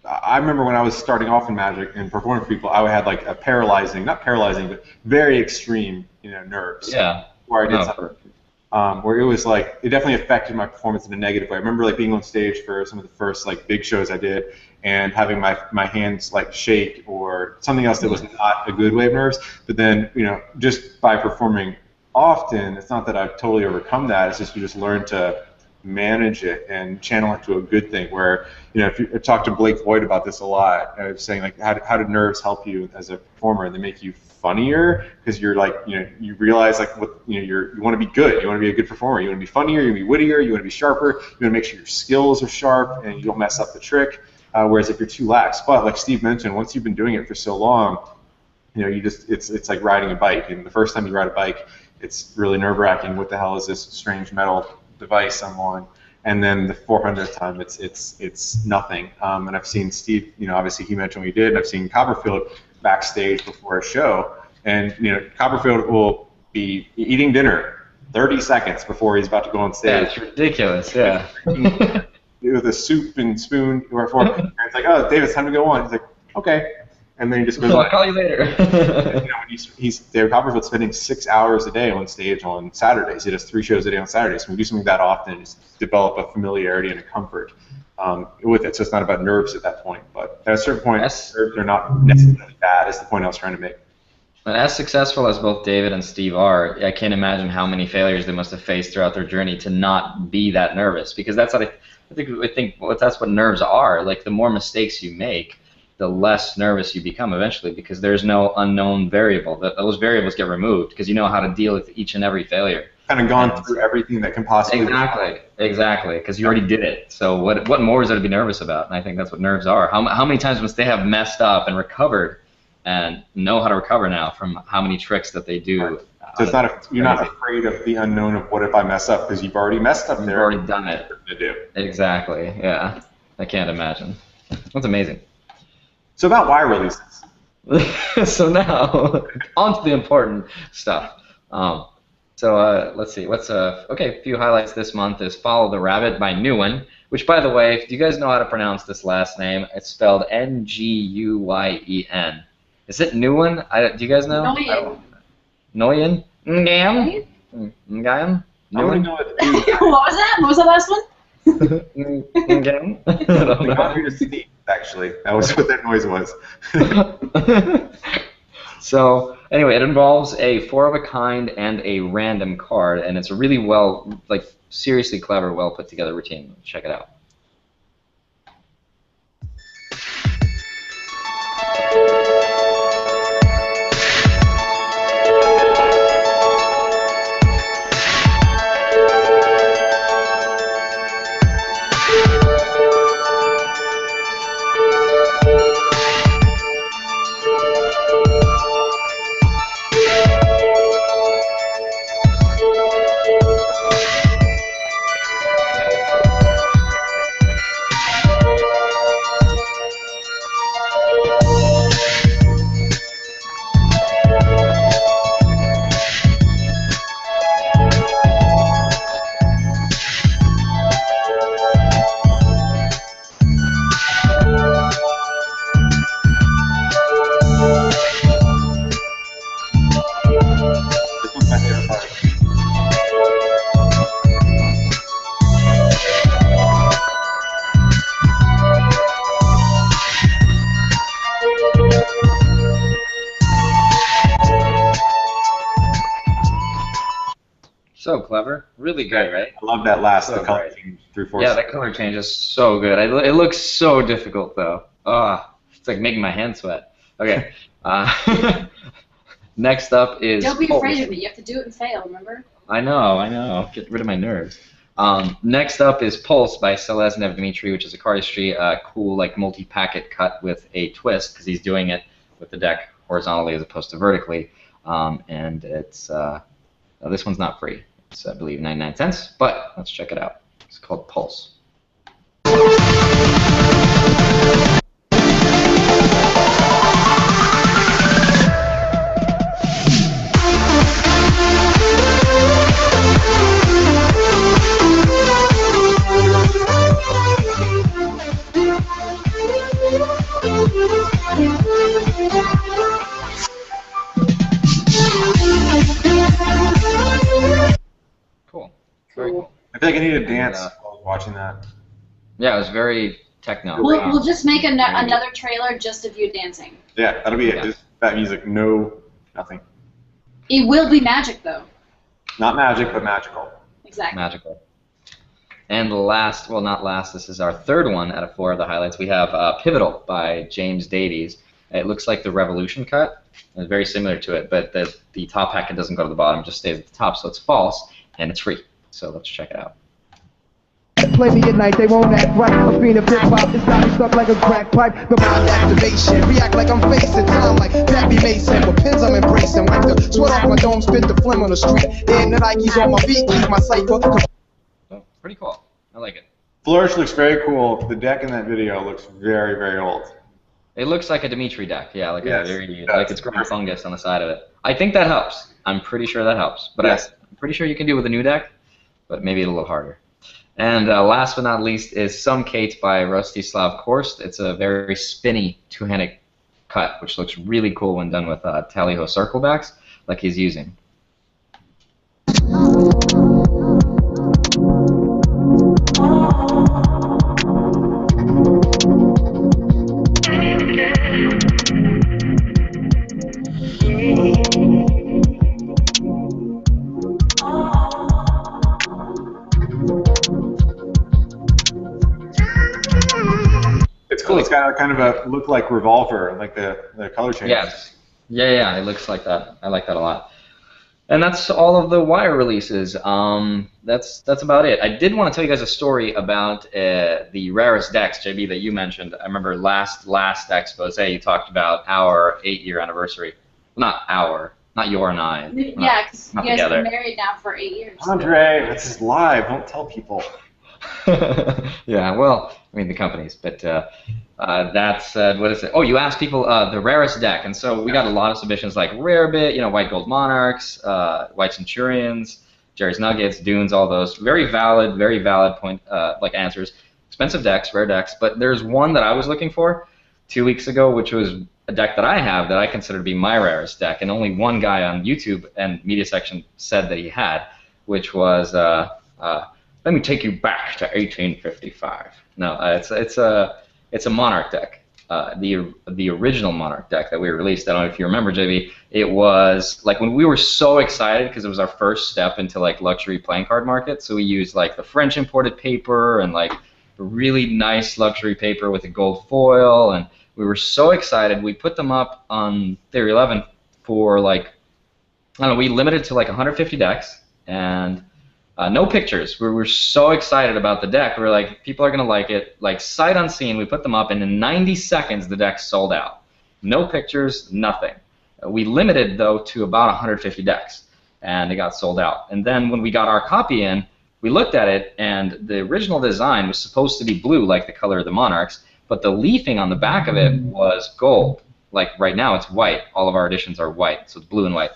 I remember when I was starting off in Magic and performing for people, I had like a not paralyzing, but very extreme, nerves. Yeah. Where I did something. Where it was like, it definitely affected my performance in a negative way. I remember like being on stage for some of the first like big shows I did and having my hands like shake or something else that was not a good way of nerves. But then, just by performing often, it's not that I've totally overcome that. It's just you just learn to manage it and channel it to a good thing where, if you talk to Blake Lloyd about this a lot, I was saying like, how did nerves help you as a performer? They make you funnier because you're like, you realize like what, you want to be good. You want to be a good performer. You want to be funnier. You want to be wittier. You want to be sharper. You want to make sure your skills are sharp and you don't mess up the trick. Whereas if you're too lax, but like Steve mentioned, once you've been doing it for so long, it's like riding a bike. And the first time you ride a bike, it's really nerve-wracking. What the hell is this strange metal device I'm on? And then the 400th time, it's nothing. And I've seen Steve, obviously he mentioned what he did, and I've seen Copperfield backstage before a show, and Copperfield will be eating dinner 30 seconds before he's about to go on stage. That's ridiculous, yeah. With a soup and spoon or fork, and it's like, oh, David, it's time to go on. He's like, okay. And then he just goes, I'll call you later. David Copperfield's spending 6 hours a day on stage on Saturdays. He does 3 shows a day on Saturdays. When you do something that often, just develop a familiarity and a comfort with it. So it's not about nerves at that point. But at a certain point, nerves are not necessarily bad, is the point I was trying to make. And as successful as both David and Steve are, I can't imagine how many failures they must have faced throughout their journey to not be that nervous. Because that's what I think that's what nerves are. Like the more mistakes you make, the less nervous you become eventually, because there's no unknown variable. Those variables get removed because you know how to deal with each and every failure. Kind of gone through everything that can possibly. Exactly, because you already did it. So what more is there to be nervous about? And I think that's what nerves are. How many times must they have messed up and recovered, and know how to recover now from how many tricks that they do So it's not you're not afraid of the unknown of what if I mess up, because you've already messed up there. You've already done it. To do. Exactly. Yeah. I can't imagine. That's amazing. So about wire releases. So now, on to the important stuff. Let's see. A few highlights this month is Follow the Rabbit by Nguyen, which, by the way, if you guys know how to pronounce this last name, it's spelled Nguyen. Is it Nguyen? Do you guys know? Nguyen? Nguyen? Nguyen? I want to know what was that? What was the last one? Nguyen? I don't know. I to Steve, actually. That was what that noise was. So anyway, it involves a 4-of-a-kind and a random card, and it's a really seriously clever, well put together routine. Check it out. So clever. Really good, right? I love that last, the color change through 4. Yeah, that color change is so good. It looks so difficult, though. It's like making my hands sweat. Okay. Next up is Don't be afraid of it. You have to do it and fail, remember? I know. Get rid of my nerves. Next up is Pulse by Seleznev Dmitry, which is a cardistry, cool, multi-packet cut with a twist, because he's doing it with the deck horizontally as opposed to vertically. And it's this one's not free. It's, I believe, 99 cents, but let's check it out. It's called Pulse. Cool. Very cool. I feel like I need to dance while I was watching that. Yeah, it was very techno. We'll just make another trailer just of you dancing. Yeah, that'll be it. Just that music, nothing. It will be magic, though. Not magic, but magical. Exactly. Magical. And the last, well, not last, this is our third one out of 4 of the highlights. We have Pivotal by James Davies. It looks like the Revolution cut. It's very similar to it, but the top packet doesn't go to the bottom, it just stays at the top, so it's false, and it's free. So let's check it out. Play me at night, they won't act right. I'm being a hip hop, it's got me stuck like a crack pipe. The mind activation, react like I'm facing time like Debbie Mason. With pins I'm embracing, wipe the sweat off my dome, spit the phlegm on the street. And the Nikes on my feet, keep my cipher. Oh, pretty cool. I like it. Flourish looks very cool. The deck in that video looks very, very old. It looks like a Dmitry deck, yeah, like it's growing fungus on the side of it. I think that helps. I'm pretty sure that helps. But I'm pretty sure you can do it with a new deck, but maybe a little harder. And last but not least is Some Kate by Rostislav Korst. It's a very spinny two-handed cut, which looks really cool when done with tally-ho circle backs, like he's using. It's cool. It's got kind of a look like Revolver, like the color change. Yes. Yeah, it looks like that. I like that a lot. And that's all of the Wire releases. That's about it. I did want to tell you guys a story about the Rarest decks, JB, that you mentioned. I remember last Exposé you talked about our 8-year anniversary. Not our, Not your and I. Yeah, because you not guys have together. been married now for 8 years. Andre, this is live. Don't tell people. Yeah, well, I mean the companies, but that's what is it? Oh, you asked people the rarest deck, and so we got a lot of submissions like Rarebit, White Gold Monarchs, White Centurions, Jerry's Nuggets, Dunes, all those very valid point like answers. Expensive decks, rare decks, but there's one that I was looking for 2 weeks ago, which was a deck that I have that I consider to be my rarest deck, and only one guy on YouTube and media section said that he had, which was let me take you back to 1855. No, it's a Monarch deck, the original Monarch deck that we released. I don't know if you remember, JB. It was like when we were so excited because it was our first step into like luxury playing card market. So we used like the French imported paper and like really nice luxury paper with a gold foil, and we were so excited. We put them up on theory11 for like, I don't know, we limited to like 150 decks, and no pictures. We were so excited about the deck. We were like, people are going to like it. Like sight unseen, we put them up, and in 90 seconds the deck sold out. No pictures, nothing. We limited, though, to about 150 decks, and it got sold out. And then when we got our copy in, we looked at it, and the original design was supposed to be blue, like the color of the Monarchs, but the leafing on the back of it was gold. Like right now it's white. All of our editions are white, so it's blue and white.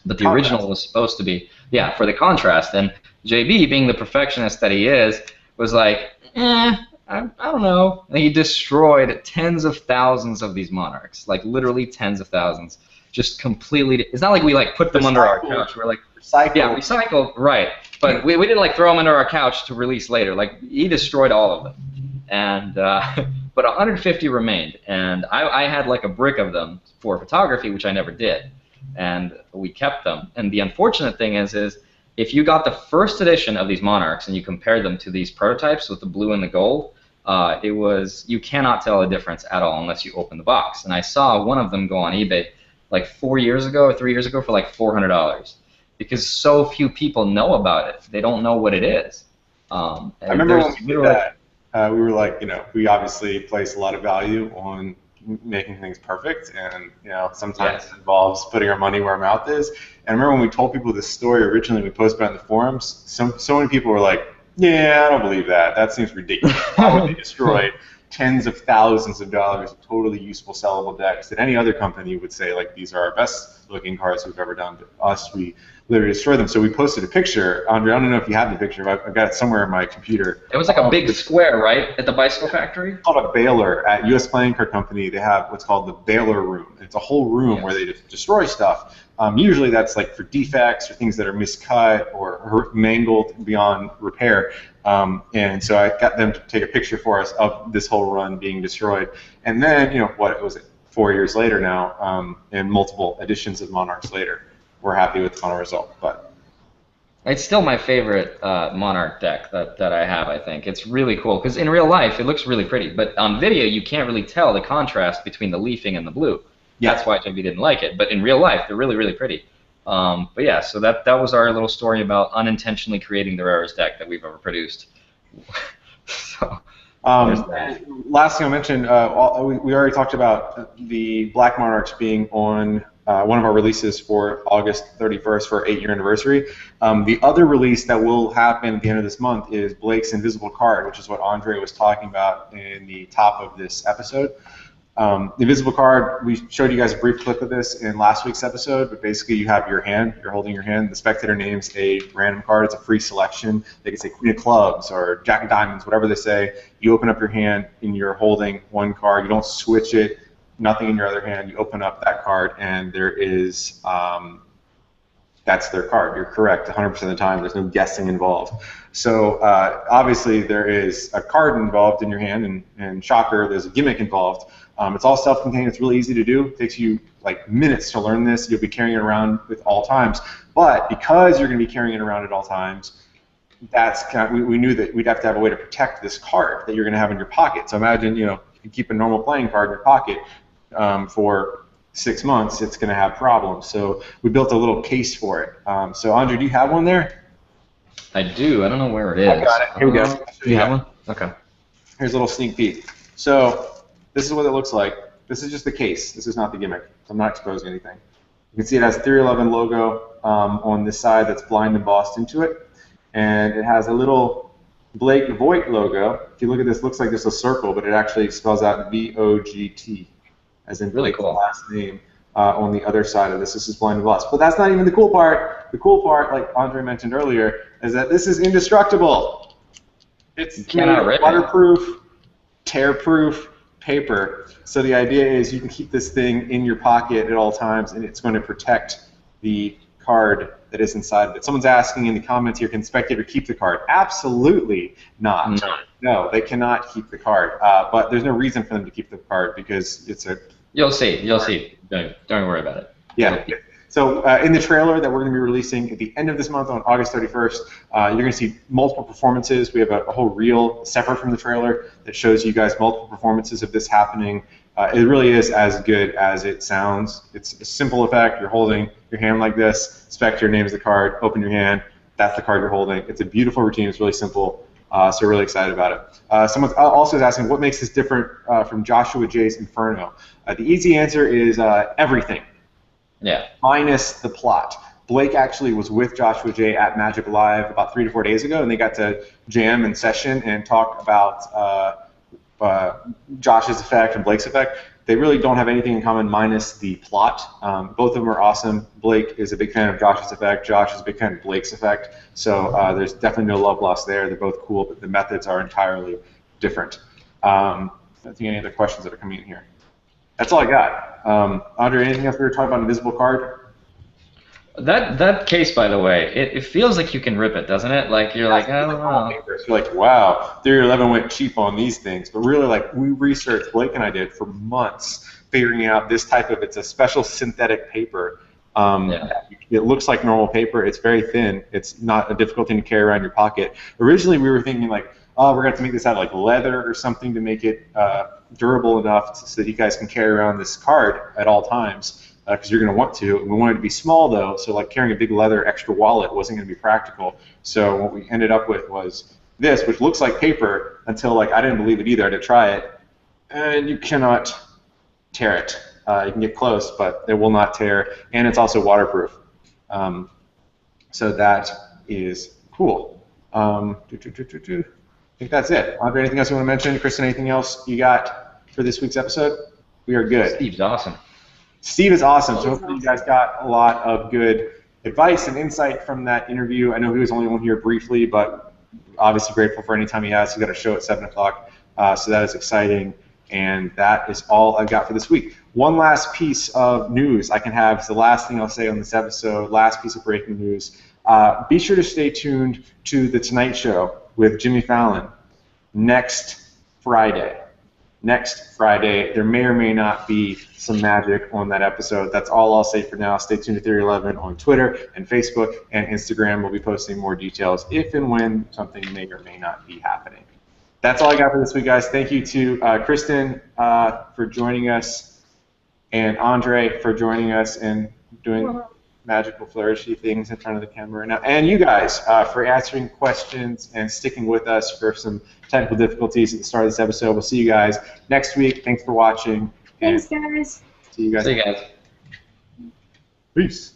But the original was supposed to be, yeah, for the contrast. And JB, being the perfectionist that he is, was like, I don't know. And he destroyed tens of thousands of these Monarchs, like literally tens of thousands. Just completely. It's not like we like put them under our couch. We're like, recycled. Yeah, recycled, right. But we didn't like throw them under our couch to release later. Like he destroyed all of them. And but 150 remained. And I had like a brick of them for photography, which I never did. And we kept them. And the unfortunate thing is if you got the first edition of these Monarchs and you compared them to these prototypes with the blue and the gold, you cannot tell a difference at all unless you open the box. And I saw one of them go on eBay like 4 years ago or 3 years ago for like $400 because so few people know about it. They don't know what it is. I remember when we did that, we were like, we obviously place a lot of value on making things perfect, and sometimes it involves putting our money where our mouth is. And I remember when we told people this story originally, we posted it on the forums. So many people were like, "Yeah, I don't believe that. That seems ridiculous. Why would they destroy tens of thousands of dollars of totally useful sellable decks that any other company would say like these are our best looking cards we've ever done? But us, we literally destroy them." So we posted a picture. Andre, I don't know if you have the picture. I've got it somewhere in my computer. It was like a big square, right, at the bicycle factory? It's called a baler. At U.S. Playing Card Company, they have what's called the baler room. It's a whole room where they just destroy stuff. Usually that's like for defects or things that are miscut or mangled beyond repair. And so I got them to take a picture for us of this whole run being destroyed. And then, what was it, 4 years later now, and multiple editions of Monarchs later, we're happy with the final result. But it's still my favorite Monarch deck that I have, I think. It's really cool, because in real life, it looks really pretty. But on video, you can't really tell the contrast between the leafing and the blue. Yeah. That's why JB didn't like it. But in real life, they're really, really pretty. But yeah, so that was our little story about unintentionally creating the rarest deck that we've ever produced. So, last thing I mentioned, we already talked about the Black Monarchs being on one of our releases for August 31st for our 8-year anniversary. The other release that will happen at the end of this month is Blake's Invisible Card, which is what Andre was talking about in the top of this episode. The Invisible Card, we showed you guys a brief clip of this in last week's episode, but basically you have your hand, you're holding your hand, the spectator names a random card, it's a free selection. They can say Queen of Clubs or Jack of Diamonds, whatever they say. You open up your hand and you're holding one card, you don't switch it, nothing in your other hand, you open up that card and there is, that's their card. You're correct 100% of the time, there's no guessing involved. So obviously there is a card involved in your hand, and shocker, there's a gimmick involved. It's all self-contained. It's really easy to do. It takes you like minutes to learn this. You'll be carrying it around at all times. But because you're going to be carrying it around at all times, that's we knew that we'd have to have a way to protect this card that you're going to have in your pocket. So imagine, if you keep a normal playing card in your pocket for 6 months, it's going to have problems. So we built a little case for it. So Andre, do you have one there? I do. I don't know where it is. I got it. Here we go. Do you have one? Okay. Here's a little sneak peek. So this is what it looks like. This is just the case. This is not the gimmick. I'm not exposing anything. You can see it has theory11 logo on this side that's blind embossed into it. And it has a little Blake Voigt logo. If you look at this, it looks like just a circle, but it actually spells out V-O-G-T, as in Really Blake's cool. last name on the other side of this. This is blind embossed. But that's not even the cool part. The cool part, like Andre mentioned earlier, is that this is indestructible. It's cannot rip it. waterproof, tear-proof paper. So the idea is you can keep this thing in your pocket at all times, and it's going to protect the card that is inside of it. Someone's asking in the comments here, can the spectator keep the card? Absolutely not. No, they cannot keep the card. But there's no reason for them to keep the card because it's a... You'll see. You'll see. Don't worry about it. Yeah. So in the trailer that we're going to be releasing at the end of this month on August 31st, you're going to see multiple performances. We have a whole reel separate from the trailer that shows you guys multiple performances of this happening. It really is as good as it sounds. It's a simple effect. You're holding your hand like this. Spectre names the card. Open your hand. That's the card you're holding. It's a beautiful routine. It's really simple. So we're really excited about it. Someone also is asking, what makes this different from Joshua J's Inferno? The easy answer is everything. Yeah. Minus the plot. Blake actually was with Joshua J at Magic Live about 3 to 4 days ago, and they got to jam in session and talk about Josh's effect and Blake's effect. They really don't have anything in common minus the plot. Both of them are awesome. Blake is a big fan of Josh's effect. Josh is a big fan of Blake's effect. So there's definitely no love lost there. They're both cool, but the methods are entirely different. I don't think any other questions that are coming in here. That's all I got. Andre, anything else we were talking about invisible card? That case, by the way, it feels like you can rip it, doesn't it? Like you're like, I don't know. You're like, wow, theory11 went cheap on these things. But really, like, we researched, Blake and I did, for months, figuring out this type of, it's a special synthetic paper. It looks like normal paper. It's very thin. It's not a difficult thing to carry around your pocket. Originally, we were thinking, like, oh, we're going to have to make this out of, like, leather or something to make it durable enough so that you guys can carry around this card at all times. Because you're going to want to. We wanted it to be small, though, so like carrying a big leather extra wallet wasn't going to be practical. So what we ended up with was this, which looks like paper until like I didn't believe it either. I had to try it, and you cannot tear it. You can get close, but it will not tear, and it's also waterproof. So that is cool. I think that's it. Andre, anything else you want to mention? Kristen, anything else you got for this week's episode? We are good. Steve's awesome. Steve is awesome, so hopefully you guys got a lot of good advice and insight from that interview. I know he was only on here briefly, but obviously grateful for any time he has. He's got a show at 7 o'clock, so that is exciting, and that is all I've got for this week. One last piece of news I can have is the last thing I'll say on this episode, last piece of breaking news. Be sure to stay tuned to The Tonight Show with Jimmy Fallon next Friday. Next Friday, there may or may not be some magic on that episode. That's all I'll say for now. Stay tuned to theory11 on Twitter and Facebook and Instagram. We'll be posting more details if and when something may or may not be happening. That's all I got for this week, guys. Thank you to Kristen for joining us and Andre for joining us and doing magical flourishy things in front of the camera right now. And you guys for answering questions and sticking with us for some technical difficulties at the start of this episode. We'll see you guys next week. Thanks for watching. Thanks, guys. See you guys. See you guys. Peace.